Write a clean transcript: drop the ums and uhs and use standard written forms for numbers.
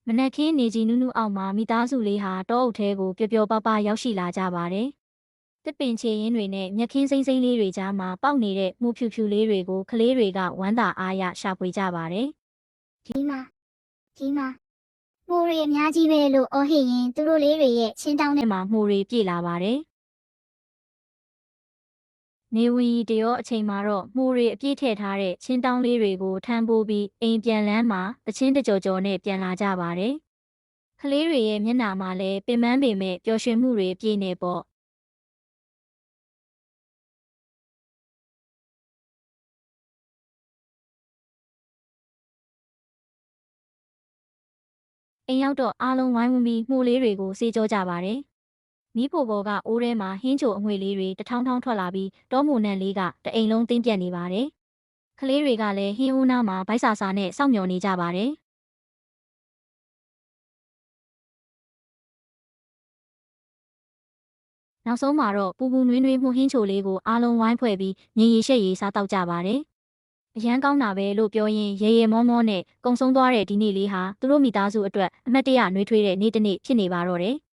မနက်ခင်းနေကြီးနူးနူးအောက်မှာမိသားစုလေးဟာတောအုပ်ထဲကိုပျော်ပျော်ပါးပါးရောက်ရှိလာကြပါတယ်။တစ်ပင်ချေရင်းတွေနဲ့မြက်ခင်းစိမ့်စိမ့်လေးတွေကြားမှာပေါက်နေတဲ့မှုဖြူဖြူလေးတွေကိုကလေးတွေကဝမ်းသာအားရရှာဖွေကြပါတယ်။ဒီမှာမိုးရီအများကြီးပဲလို့အော်ဟစ်ရင်သူတို့လေးတွေရဲ့ချင်းတောင်းထဲမှာမှုတွေပြည့်လာပါတယ်။နေဝင်ရီတရောအချိန်မှာတော့မှုတွေအပြည့်ထည့်ထားတဲ့ချင်းတောင်းလေးတွေကိုထမ်းပိုးပြီးအိမ်ပြန်လန်းမှာတချင်းတကြော်ကြော်နဲ့ပြန်လာကြပါတယ်။ကလေးတွေရဲ့မျက်နှာမှာလည်းပင်ပန်းပေမဲ့ပျော်ရွှင်မှုတွေပြည့်နေပေါ့။အိမ်ရောက်တော့အားလုံးဝိုင်းဝန်းပြီးမှုလေးတွေကိုစေးကြောကြပါတယ်။မီးဖိုဘောကအိုးထဲမှာဟင်းချိုအငွေလေးတွေတထောင်းထောင်းထွက်လာပြီးတောမူနန့်လေးကတအိမ်လုံးတင်းပြတ်နေပါတယ်။ကလေးတွေကလည်းဟင်းဦးနားမှာဗိုက်ဆာဆာနဲ့စောင့်မျှော်နေကြပါတယ်။နောက်ဆုံးမှာတော့ပူပူနွေးနွေးမှုဟင်းချိုလေးကိုအားလုံးဝိုင်းဖွဲ့ပြီးငင်ရီရှက်ရီစားတောက်ကြပါတယ်။အရန်ကောင်းတာပဲလို့ပြောရင်းရေရေမောမောနဲ့ကုံဆုံးသွားတဲ့ဒီနေ့လေးဟာသူတို့မိသားစုအတွက်အမတ်တရနှွေးထွေးတဲ့နေ့တစ်နေ့ဖြစ်နေပါတော့တယ်။